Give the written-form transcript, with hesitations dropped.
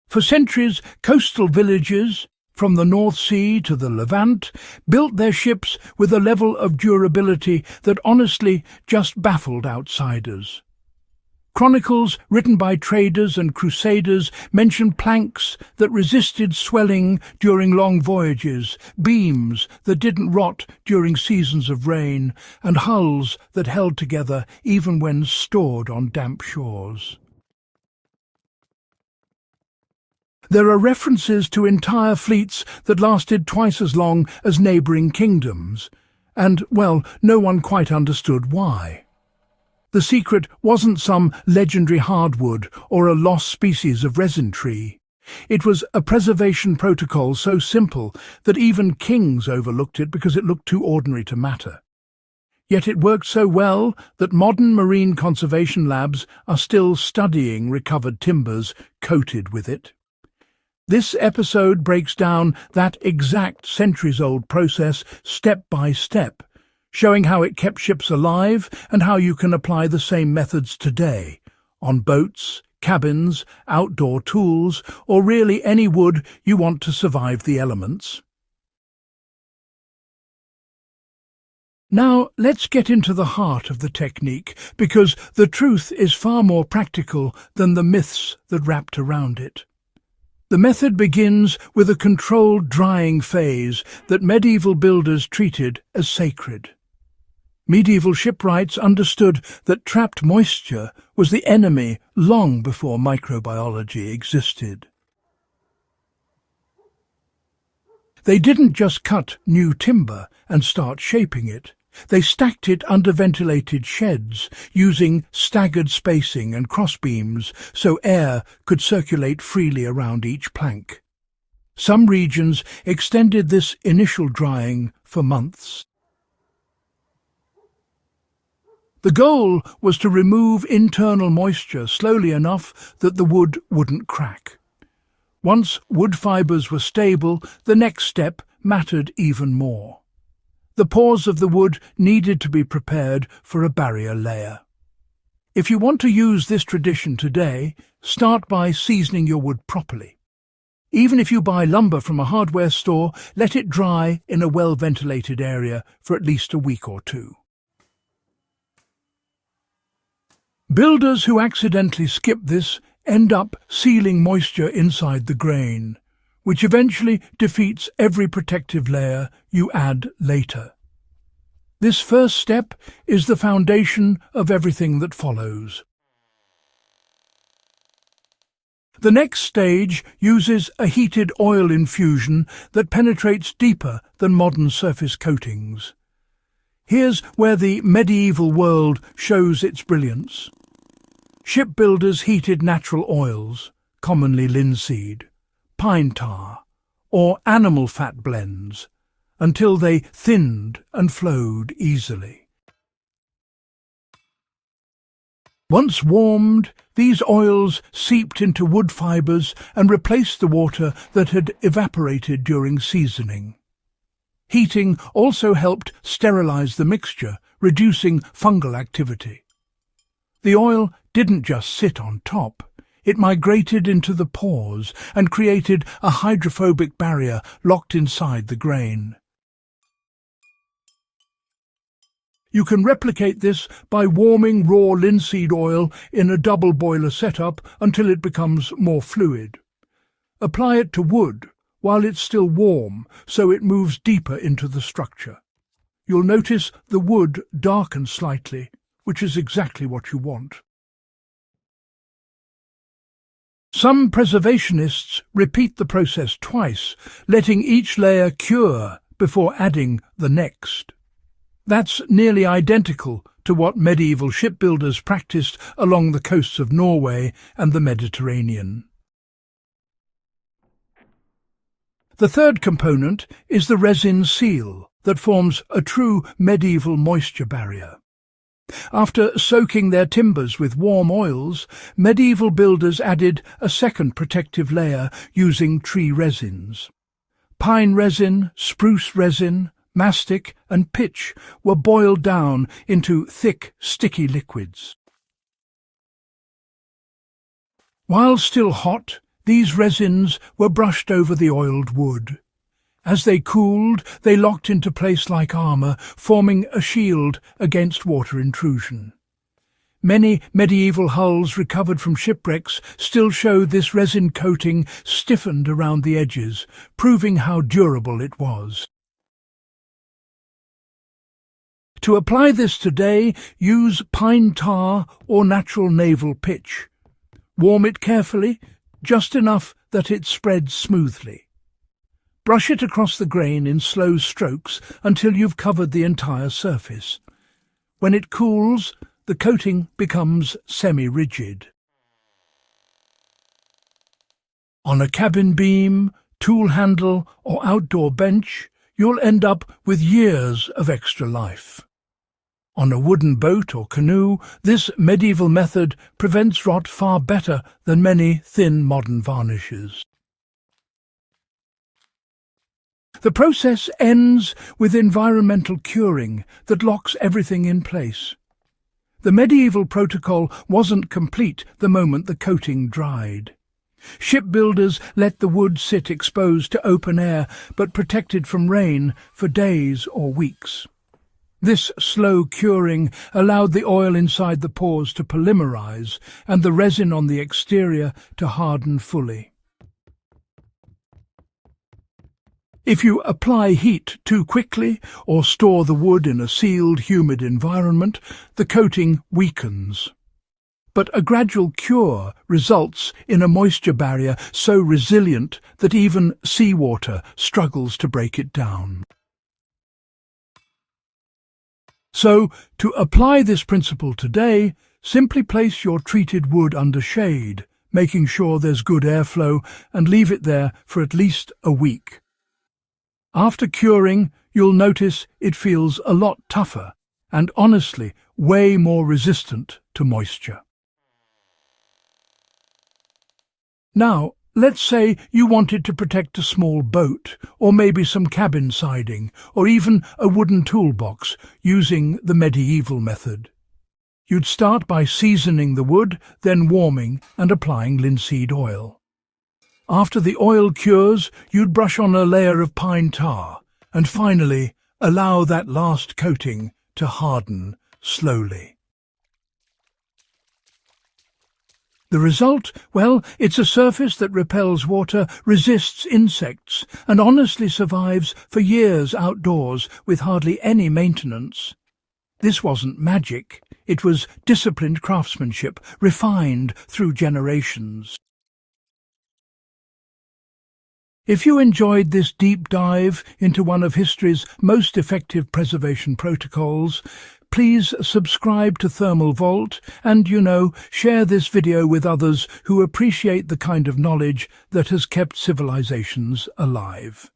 For centuries, coastal villages, from the North Sea to the Levant, built their ships with a level of durability that honestly just baffled outsiders. Chronicles written by traders and crusaders mention planks that resisted swelling during long voyages, beams that didn't rot during seasons of rain, and hulls that held together even when stored on damp shores. There are references to entire fleets that lasted twice as long as neighbouring kingdoms, and, well, no one quite understood why. The secret wasn't some legendary hardwood or a lost species of resin tree. It was a preservation protocol so simple that even kings overlooked it because it looked too ordinary to matter. Yet it worked so well that modern marine conservation labs are still studying recovered timbers coated with it. This episode breaks down that exact centuries-old process step by step, showing how it kept ships alive and how you can apply the same methods today, on boats, cabins, outdoor tools, or really any wood you want to survive the elements. Now let's get into the heart of the technique, because the truth is far more practical than the myths that wrapped around it. The method begins with a controlled drying phase that medieval builders treated as sacred. Medieval shipwrights understood that trapped moisture was the enemy long before microbiology existed. They didn't just cut new timber and start shaping it. They stacked it under ventilated sheds, using staggered spacing and crossbeams so air could circulate freely around each plank. Some regions extended this initial drying for months. The goal was to remove internal moisture slowly enough that the wood wouldn't crack. Once wood fibres were stable, the next step mattered even more. The pores of the wood needed to be prepared for a barrier layer. If you want to use this tradition today, start by seasoning your wood properly. Even if you buy lumber from a hardware store, let it dry in a well-ventilated area for at least a week or two. Builders who accidentally skip this end up sealing moisture inside the grain, which eventually defeats every protective layer you add later. This first step is the foundation of everything that follows. The next stage uses a heated oil infusion that penetrates deeper than modern surface coatings. Here's where the medieval world shows its brilliance. Shipbuilders heated natural oils, commonly linseed, pine tar, or animal fat blends, until they thinned and flowed easily. Once warmed, these oils seeped into wood fibres and replaced the water that had evaporated during seasoning. Heating also helped sterilize the mixture, reducing fungal activity. The oil didn't just sit on top. It migrated into the pores and created a hydrophobic barrier locked inside the grain. You can replicate this by warming raw linseed oil in a double boiler setup until it becomes more fluid. Apply it to wood while it's still warm so it moves deeper into the structure. You'll notice the wood darkens slightly, which is exactly what you want. Some preservationists repeat the process twice, letting each layer cure before adding the next. That's nearly identical to what medieval shipbuilders practiced along the coasts of Norway and the Mediterranean. The third component is the resin seal that forms a true medieval moisture barrier. After soaking their timbers with warm oils, medieval builders added a second protective layer using tree resins. Pine resin, spruce resin, mastic and pitch were boiled down into thick, sticky liquids. While still hot, These resins were brushed over the oiled wood. As they cooled, they locked into place like armour, forming a shield against water intrusion. Many medieval hulls recovered from shipwrecks still show this resin coating stiffened around the edges, proving how durable it was. To apply this today, use pine tar or natural naval pitch. Warm it carefully, just enough that it spreads smoothly. Brush it across the grain in slow strokes until you've covered the entire surface. When it cools, the coating becomes semi-rigid. On a cabin beam, tool handle or outdoor bench, you'll end up with years of extra life. On a wooden boat or canoe, this medieval method prevents rot far better than many thin modern varnishes. The process ends with environmental curing that locks everything in place. The medieval protocol wasn't complete the moment the coating dried. Shipbuilders let the wood sit exposed to open air but protected from rain for days or weeks. This slow curing allowed the oil inside the pores to polymerize and the resin on the exterior to harden fully. If you apply heat too quickly or store the wood in a sealed, humid environment, the coating weakens. But a gradual cure results in a moisture barrier so resilient that even seawater struggles to break it down. So, to apply this principle today, simply place your treated wood under shade, making sure there's good airflow, and leave it there for at least a week. After curing, you'll notice it feels a lot tougher and, honestly, way more resistant to moisture. Now, let's say you wanted to protect a small boat, or maybe some cabin siding, or even a wooden toolbox using the medieval method. You'd start by seasoning the wood, then warming and applying linseed oil. After the oil cures, you'd brush on a layer of pine tar, and finally allow that last coating to harden slowly. The result? Well, it's a surface that repels water, resists insects, and honestly survives for years outdoors with hardly any maintenance. This wasn't magic. It was disciplined craftsmanship, refined through generations. If you enjoyed this deep dive into one of history's most effective preservation protocols, please subscribe to Thermal Vault and, share this video with others who appreciate the kind of knowledge that has kept civilizations alive.